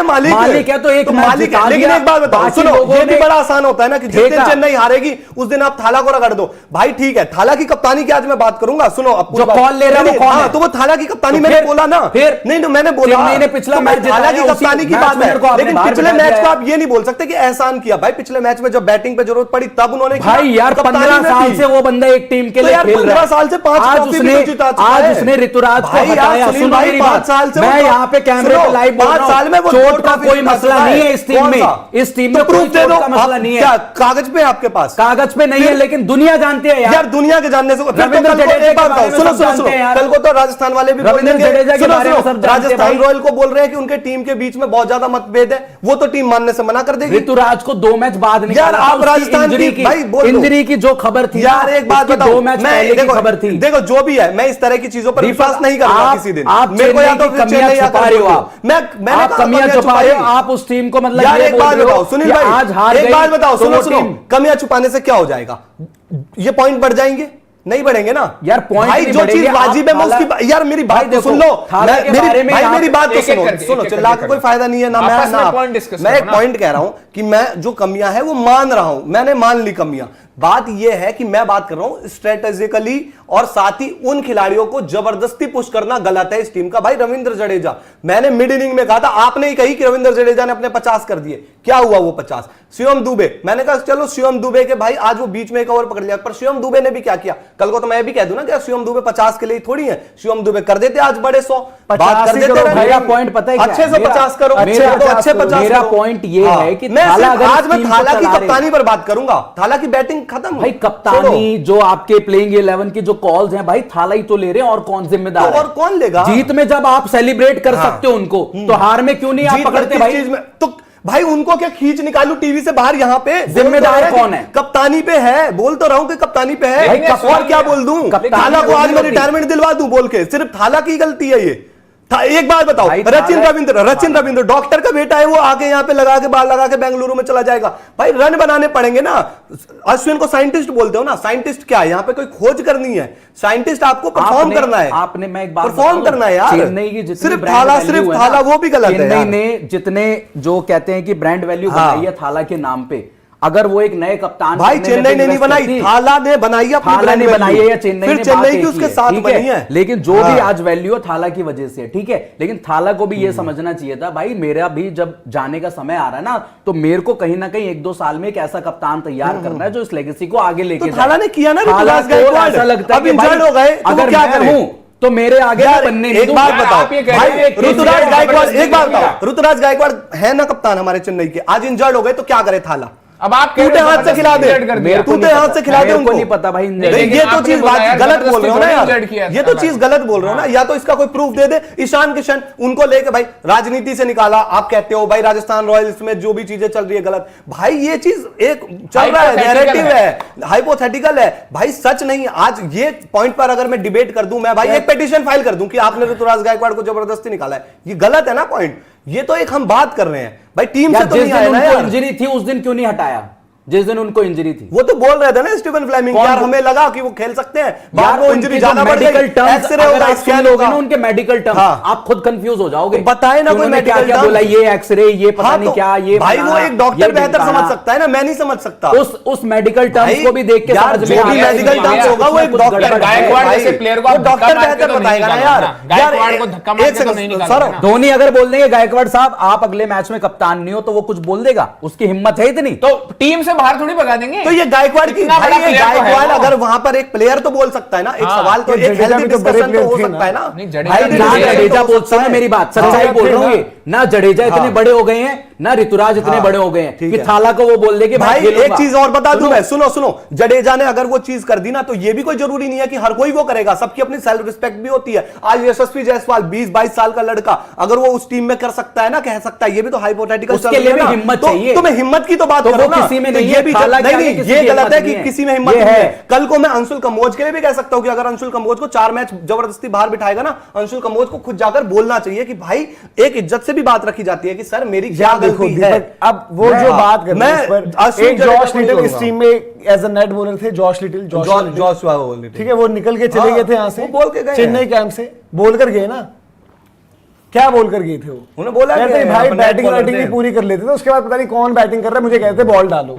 मालिक है तो एक मालिक है। लेकिन एक बात बताओ, सुनो, ये भी बड़ा आसान होता है ना कि जिस दिन चेन्नई हारेगी उस दिन आप थाला को रगड़ दो। भाई ठीक है, थाला की कप्तानी की आज मैं बात करूंगा। सुनो, जो कॉल ले रहा है वो कौन है? तो वो थाला की कप्तानी मैंने बोला ना, फिर नहीं मैंने बोला पिछला मैच थाला की कप्तानी की बात है, लेकिन पिछले मैच को आप ये नहीं बोल सकते कि एहसान किया। भाई पिछले मैच में जब बैटिंग पे जरूरत पड़ी तब उन्होंने, भाई यार 15 साल से वो बंदा एक टीम के लिए खेल रहा है। 15 साल से 5 ट्रॉफी भी जीता चुका है। आज उसने ऋतुराज को हटाया। सुनो मेरी बात, मैं यहाँ पे कैमरे पे लाइव बोल रहा हूँ, चोट का कोई मसला नहीं है इस टीम में। इस टीम में कोई चोट का मसला नहीं है। कागज पे आपके पास? कागज पे नहीं है, लेकिन दुनिया जानती है यार। दुनिया के जानने से रविंद्र जडेजा के बारे में सब जानते हैं यार। कल को तो राजस्थान वाले भी रविंद्र जडेजा के बारे में सब जानते हैं। राजस्थान रॉयल को बोल रहे हैं कि उनके टीम के बीच में बहुत ज्यादा मतभेद है, वो तो टीम मानने से मना कर देगी। ऋतुराज को 2 मैच बाद निकाला। आप राजस्थान की इंजरी की जो खबर थी यार, एक बात बताओ, 2 मैच पहले की खबर थी। देखो जो भी है, मैं इस तरह की चीजों पर विश्वास नहीं करूंगा किसी दिन। आप मेरे को या तो कमियां छुपा रहे हो, आप कमियां छुपा रहे हो, आप उस टीम को मतलब यार एक बात बताओ सुनील भाई, आज हार गई, एक बात बताओ, सुनो सुनो, कमियां छुपाने से क्या हो जाएगा? ये पॉइंट बढ़ जाएंगे? नहीं बढ़ेंगे ना यार। पॉइंट भाई जो चीज वाजिब है मैं उसकी, यार मेरी बात तो सुन लो, मेरी बात तो सुनो, चिल्ला के कोई फायदा नहीं है ना। मैं एक पॉइंट कह रहा हूं कि मैं जो कमियां है वो मान रहा हूं, मैंने मान ली कमियां। बात यह है कि मैं बात कर रहा हूं स्ट्रेटेजिकली, और साथ ही उन खिलाड़ियों को जबरदस्ती पुश करना गलत है इस टीम का। भाई रविंद्र जडेजा, मैंने मिड इनिंग में कहा था, आपने ही कही कि रविंद्र जडेजा ने अपने 50 कर दिए। क्या हुआ वो 50? शिवम दुबे, मैंने कहा चलो शिवम दुबे के भाई आज वो बीच में एक ओवर पकड़ लिया, पर शिवम दुबे ने भी क्या किया? कल को तो मैं भी कह दूं ना कि शिवम दुबे 50 के लिए थोड़ी है। शिवम दुबे कर देते आज बड़े 100 बात कर देते। मेरा पॉइंट पता है अच्छे से 50 करो, अच्छे 50। मेरा पॉइंट ये है कि आज मैं थाला की कप्तानी पर बात करूंगा। थाला की बैटिंग खत्म भाई, कप्तानी जो आपके प्लेइंग 11 की जो कॉल्स हैं भाई, थाला ही तो ले रहे हैं, और कौन जिम्मेदार है? और कौन लेगा? जीत में जब आप सेलिब्रेट कर सकते हो उनको, तो हार में क्यों नहीं आप पकड़ते भाई? तो भाई उनको क्या खींच निकालू टीवी से बाहर? यहाँ पे जिम्मेदार कौन है? कप्तानी पे है, बोल तो रहा हूं कि कप्तानी पे है। और क्या बोल दूं? थाला को आज मैं रिटायरमेंट दिलवा दूं बोल के? सिर्फ थाला की गलती है ये। एक बात बताओ, रचिन रविंद्र डॉक्टर का बेटा है, वो आके यहाँ पे लगा के बाल लगा के बेंगलुरु में चला जाएगा। भाई रन बनाने पड़ेंगे ना। अश्विन को साइंटिस्ट बोलते हो ना, साइंटिस्ट क्या है? यहाँ पे कोई खोज करनी है, साइंटिस्ट आपको परफॉर्म करना है। आपने, मैं एक बात परफॉर्म करना है यार। चेन्नई की सिर्फ थाला वो भी गलत है। चेन्नई ने जितने जो कहते हैं कि ब्रांड वैल्यू बनाई है थाला के नाम पे, अगर वो एक नए कप्तान, भाई चेन्नई ने नहीं बनाई, थाला ने बनाई है। थाला ने बनाई है या चेन्नई ने चेन्नई की उसके साथ बनी है। लेकिन जो भी आज वैल्यू है थाला की वजह से, ठीक है। लेकिन थाला को भी ये समझना चाहिए था भाई, मेरा भी जब जाने का समय आ रहा है ना, तो मेरे को कहीं ना कहीं 1-2 साल में एक ऐसा कप्तान तैयार करना है जो इस लेगेसी को आगे लेके जाए। थाला ने किया ना, ऐसा लगता है कि हो गए, अगर क्या करूं तो मेरे आगे बनने नहीं। एक बात बताओ भाई, ऋतुराज गायकवाड़, एक बात बताओ, ऋतुराज गायकवाड़ है ना कप्तान हमारे चेन्नई के, आज इंजर्ड हो गए तो क्या करे थाला? अब आप टूटे हाथ से खिला दे, टूटे हाथ से खिला दे उनको। नहीं पता भाई, ये तो चीज गलत बोल रहे हो ना यार, ये तो चीज गलत बोल रहे हो ना। या तो इसका कोई प्रूफ दे दे। ईशान किशन उनको लेके भाई राजनीति से निकाला, आप कहते हो भाई राजस्थान रॉयल्स में जो भी चीजें चल रही है गलत। भाई ये चीज एक चल रहा है, नैरेटिव है, हाइपोथेटिकल है भाई, सच नहीं। आज ये पॉइंट पर अगर मैं डिबेट कर दूं, मैं भाई एक पिटीशन फाइल कर दूं कि आपने ऋतुराज गायकवाड़ को जबरदस्ती निकाला है, ये गलत है ना पॉइंट। ये तो एक हम बात कर रहे हैं भाई, टीम से तो नहीं आया ना यार। इंजरी थी उस दिन क्यों नहीं हटाया? जिस दिन उनको इंजरी थी वो तो बोल रहे थे ना स्टीफन फ्लेमिंग, यार हमें लगा कि वो खेल सकते हैं, बाद में इंजरी ज्यादा बढ़ गई, एक्सरे होगा, स्कैन होगा ना उनके मेडिकल टर्म, आप खुद कंफ्यूज हो जाओगे। बताए ना कोई मेडिकल क्या बोला, ये एक्सरे, ये पता नहीं क्या, ये भाई वो एक डॉक्टर बेहतर समझ सकता है ना, मैं नहीं समझ सकता। उस मेडिकल टर्म्स को भी देख के समझ में मेडिकल टर्म्स होगा, वो एक डॉक्टर गायकवाड़ जैसे प्लेयर को डॉक्टर बेहतर बताएगा ना यार। गायकवाड़ को धक्का मार के तो नहीं निकालना। धोनी अगर बोल देंगे गायकवाड़ साहब आप अगले मैच में कप्तान नहीं हो, तो वो कुछ बोल देगा? उसकी हिम्मत है इतनी? तो टीम से बाहर थोड़ी भगा देंगे। तो ये गायकवाड़ की भाई, ये गायकवाड़ अगर वहां पर एक प्लेयर तो बोल सकता है ना, एक सवाल तो एक हेल्दी डिस्कशन तो हो सकता है ना। जडेजा बोल सकता है, मेरी बात सच्चाई बोल रहा हूँ, ना जडेजा इतने बड़े हो गए हैं, ना ऋतुराज इतने बड़े हो गए हैं कि थाला को वो बोल दे कि भाई एक चीज और बता दूं मैं, सुनो, जडेजा ने अगर वो चीज कर दी ना, तो ये भी कोई जरूरी नहीं है कि हर कोई वो करेगा, सबकी अपनी सेल्फ रिस्पेक्ट भी होती है। आज यशस्वी जायसवाल 20-22 साल का लड़का अगर वो उस टीम में कर सकता है ना, कह सकता है, ये भी तो हाइपोथेटिकल चल रही है ना। हिम्मत चाहिए, तो मैं हिम्मत की तो बात कर रहा हूं ना, किसी में नहीं, ये भी नहीं, ये गलत है कि किसी में हिम्मत नहीं है। कल को मैं अंशुल कंबोज के लिए भी कह सकता हूं कि अगर अंशुल कंबोज को 4 मैच जबरदस्ती बाहर बिठाएगा ना, अंशुल कंबोज को खुद जाकर बोलना चाहिए कि भाई एक इज्जत से भी बात रखी जाती है कि सर मेरी क्या गलती है। अब वो जो बात कर रहे हैं, एक जॉश लिटिल इस टीम में एज अ नेट बॉलर थे, जॉश लिटिल, ठीक है, वो निकल के चले गए थे यहाँ से, बोल के गए चेन्नई कैंप से, बोल कर गए ना। क्या बोलकर गए थे वो? उन्होंने बोला कहते कि भाई अपन बैटिंग net बैटिंग bowler की पूरी कर लेते थे, उसके बाद पता नहीं कौन बैटिंग कर रहा है, मुझे कहते बॉल डालो,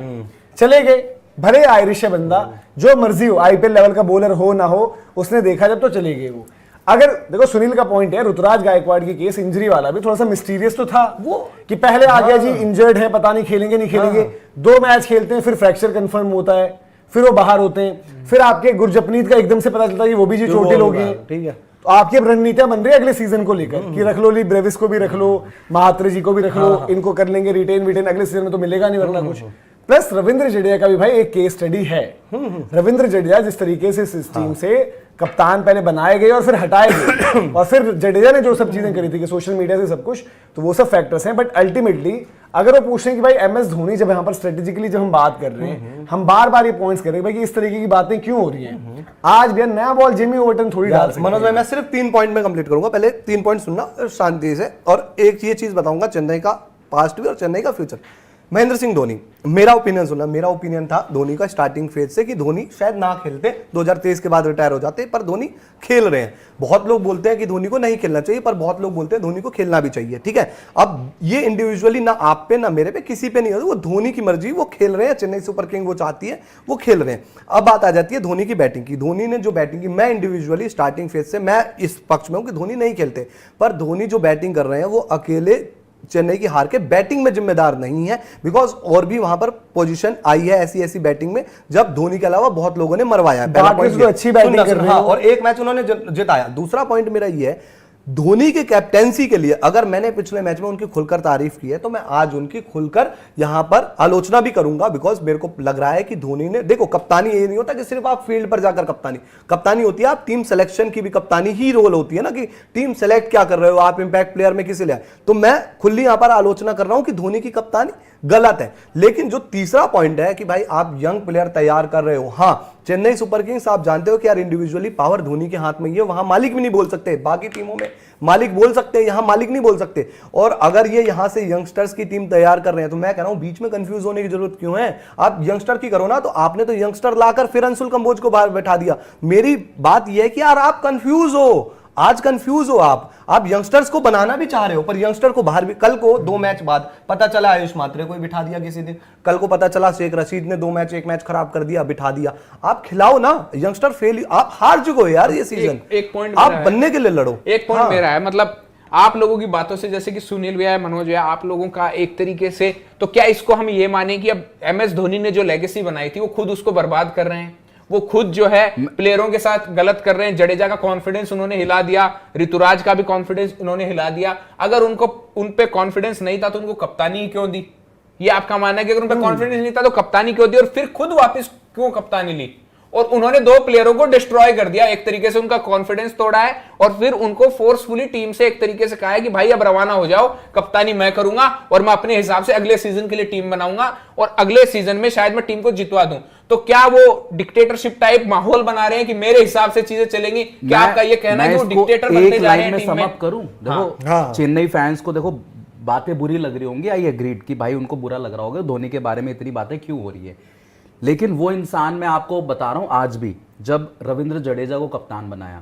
चले गए। भले आयरिश है बंदा, जो मर्जी हो, आईपीएल लेवल का बॉलर हो ना हो, उसने देखा जब तो चले गए वो। अगर देखो सुनील का पॉइंट है, ऋतुराज गायकवाड़ की केस इंजरी वाला भी थोड़ा सा मिस्टीरियस तो था वो, कि पहले आ गया जी इंजर्ड है, पता नहीं खेलेंगे नहीं खेलेंगे, 2 मैच खेलते हैं, फिर फ्रैक्चर कंफर्म होता है, फिर वो बाहर होते हैं, फिर आपके गुरजपनीत का एकदम से पता चलता है कि वो भी जी चोटिल हो गए। ठीक है, तो आपकी अब रणनीतियां बन रही है अगले सीजन को लेकर कि रख लो ली ब्रेविस को भी रख लो, महात्रे जी को भी रख लो, इनको कर लेंगे रिटेन विटेन, अगले सीजन में तो मिलेगा नहीं वरना कुछ। प्लस रविंद्र जडेजा का भी भाई एक केस स्टडी है। रविंद्र जडेजा जिस तरीके से इस टीम से कप्तान पहले बनाए गए और फिर हटाए गए, और फिर जडेजा ने जो सब चीजें करी थी कि सोशल मीडिया से सब कुछ, तो वो सब फैक्टर्स हैं। बट अल्टीमेटली अगर वो पूछें कि भाई एमएस धोनी, जब यहाँ पर स्ट्रेटेजिकली जब हम बात कर रहे हैं, हम बार बार ये पॉइंट्स कर रहे हैं भाई कि इस तरीके की बातें क्यों हो रही हैं। आज भी नया बॉल जिमी ओवर्टन थोड़ी डाल सकते हैं। मनोज भाई मैं सिर्फ 3 पॉइंट में कंप्लीट करूंगा, पहले 3 पॉइंट सुनना शांति से, और एक ये चीज बताऊंगा चेन्नई का पास्ट भी और चेन्नई का फ्यूचर। महेंद्र सिंह धोनी, मेरा ओपिनियन सुनना, मेरा ओपिनियन था धोनी का स्टार्टिंग फेज से कि धोनी शायद ना खेलते, 2023 के बाद रिटायर हो जाते, पर धोनी खेल रहे हैं। बहुत लोग बोलते हैं कि धोनी को नहीं खेलना चाहिए, पर बहुत लोग बोलते हैं धोनी को खेलना भी चाहिए। ठीक है, अब ये इंडिविजुअली ना आप पे ना मेरे पे किसी पे नहीं होता, वो धोनी की मर्जी, वो खेल रहे हैं, चेन्नई सुपर किंग वो चाहती है, वो खेल रहे हैं। अब बात आ जाती है धोनी की बैटिंग की। धोनी ने जो बैटिंग की, मैं इंडिविजुअली स्टार्टिंग फेज से मैं इस पक्ष में हूं कि धोनी नहीं खेलते, पर धोनी जो बैटिंग कर रहे हैं वो अकेले चेन्नई की हार के बैटिंग में जिम्मेदार नहीं है, बिकॉज और भी वहां पर पोजीशन आई है ऐसी बैटिंग में जब धोनी के अलावा बहुत लोगों ने मरवाया है। पहला पॉइंट अच्छी बैटिंग कर रहे हैं और एक मैच उन्होंने जिताया। दूसरा पॉइंट मेरा ये है, धोनी के कैप्टेंसी के लिए अगर मैंने पिछले मैच में उनकी खुलकर तारीफ की है, तो मैं आज उनकी खुलकर यहां पर आलोचना भी करूंगा, बिकॉज मेरे को लग रहा है कि धोनी ने, देखो कप्तानी ये नहीं होता कि सिर्फ आप फील्ड पर जाकर कप्तानी होती है, आप टीम सिलेक्शन की भी कप्तानी ही रोल होती है ना, कि टीम सेलेक्ट क्या कर रहे हो आप, इंपैक्ट प्लेयर में किसे लिया। तो मैं खुली यहां पर आलोचना कर रहा हूं कि धोनी की कप्तानी गलत है। लेकिन जो तीसरा पॉइंट है कि भाई आप यंग प्लेयर तैयार कर रहे हो, हाँ चेन्नई सुपर किंग्स आप जानते हो कि यार इंडिविजुअली पावर धोनी के हाथ में ही है, वहां मालिक भी नहीं बोल सकते, बाकी टीमों में मालिक बोल सकते हैं, यहां मालिक नहीं बोल सकते। और अगर ये यहां से यंगस्टर्स की टीम तैयार कर रहे हैं, तो मैं कह रहा हूं बीच में कंफ्यूज होने की जरूरत क्यों है, आप यंगस्टर की करो ना। तो आपने तो यंगस्टर लाकर फिर अंशुल कंबोज को बाहर बैठा दिया। मेरी बात यह है कि यार आप कंफ्यूज हो, आज कंफ्यूज हो आप यंगस्टर्स को बनाना भी चाह रहे हो, पर यंगस्टर को बाहर भी, कल को 2 मैच बाद पता चला आयुष मात्रे को बिठा दिया किसी दिन, कल को पता चला शेख रशीद ने 2 मैच 1 मैच खराब कर दिया, बिठा दिया। आप खिलाओ ना, यंगस्टर फेल, आप हार चुके हो यार ये सीजन, एक पॉइंट आप बनने के लिए लड़ो। एक पॉइंट मेरा है, मतलब आप लोगों की बातों से, जैसे कि सुनील भैया, मनोज भैया, आप लोगों का एक तरीके से, तो क्या इसको हम ये माने कि अब एमएस धोनी ने जो लेगेसी बनाई थी वो खुद उसको बर्बाद कर रहे हैं, वो खुद जो है प्लेयरों के साथ गलत कर रहे हैं। जडेजा का कॉन्फिडेंस उन्होंने हिला दिया, ऋतुराज का भी कॉन्फिडेंस उन्होंने हिला दिया। अगर उनको उन पे कॉन्फिडेंस नहीं था तो उनको कप्तानी ही क्यों दी? ये आपका मानना है कि अगर उन पे कॉन्फिडेंस नहीं था तो कप्तानी क्यों दी, और फिर खुद वापस क्यों कप्तानी ली? और उन्होंने 2 प्लेयरों को डिस्ट्रॉय कर दिया, एक तरीके से उनका कॉन्फिडेंस तोड़ा है, और फिर उनको फोर्सफुली टीम से एक तरीके से कहा है कि भाई अब रवाना हो जाओ, कप्तानी मैं करूंगा और मैं अपने हिसाब से अगले सीजन के लिए टीम बनाऊंगा और अगले सीजन में शायद मैं टीम को जितवा दूं। तो क्या वो डिक्टेटरशिप टाइप माहौल बना रहे हैं कि मेरे हिसाब से चीजें चलेंगी? क्या आपका ये कहना है कि वो डिक्टेटर बनने जा रहे हैं टीम में? समाप्त करूं, देखो चेन्नई फैंस को देखो बातें बुरी लग रही होंगी, आई एग्रीड कि भाई उनको बुरा लग रहा होगा धोनी के बारे में इतनी बातें क्यों हो रही है, लेकिन वो इंसान मैं आपको बता रहा हूं आज भी, जब रविंद्र जडेजा को कप्तान बनाया,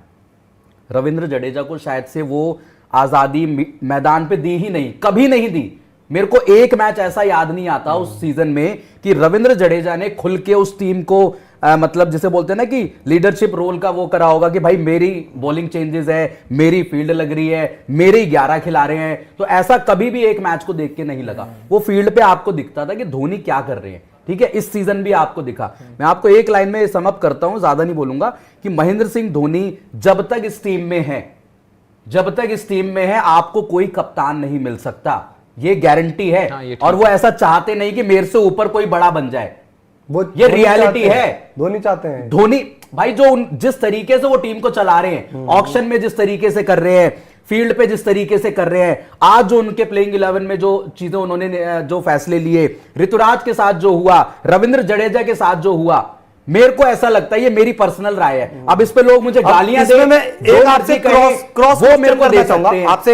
रविंद्र जडेजा को शायद से वो आजादी मैदान पे दी ही नहीं, कभी नहीं दी। मेरे को एक मैच ऐसा याद नहीं आता उस सीजन में कि रविंद्र जडेजा ने खुल के उस टीम को मतलब जिसे बोलते हैं ना कि लीडरशिप रोल का वो करा होगा कि भाई मेरी बॉलिंग चेंजेस है, मेरी फील्ड लग रही है, मेरे 11 खिला रहे हैं। तो ऐसा कभी भी एक मैच को देख के नहीं लगा। वो फील्ड पे आपको दिखता था कि धोनी क्या कर रहे हैं। ठीक है, इस सीजन भी आपको दिखा। मैं आपको एक लाइन में सम अप करता हूं, ज्यादा नहीं बोलूंगा, कि महेंद्र सिंह धोनी जब तक इस टीम में है, जब तक इस टीम में है, आपको कोई कप्तान नहीं मिल सकता, ये गारंटी है। और वो ऐसा चाहते नहीं कि मेरे से ऊपर कोई बड़ा बन जाए, वो ये रियलिटी है। धोनी चाहते हैं, धोनी भाई जो जिस तरीके से वो टीम को चला रहे हैं, ऑक्शन में जिस तरीके से कर रहे हैं, फील्ड पे जिस तरीके से कर रहे हैं, आज जो उनके प्लेइंग 11 में जो चीजें उन्होंने जो फैसले लिए, क्रैश के साथ जो हुआ, रविंद्र जडेजा के साथ जो हुआ, मेरे को ऐसा लगता है, ये मेरी पर्सनल राय है। अब इस पे लोग मुझे गालियां दे, मैं एक आपसे क्रॉस वो मेरे को दे सकते हैं। आपसे एक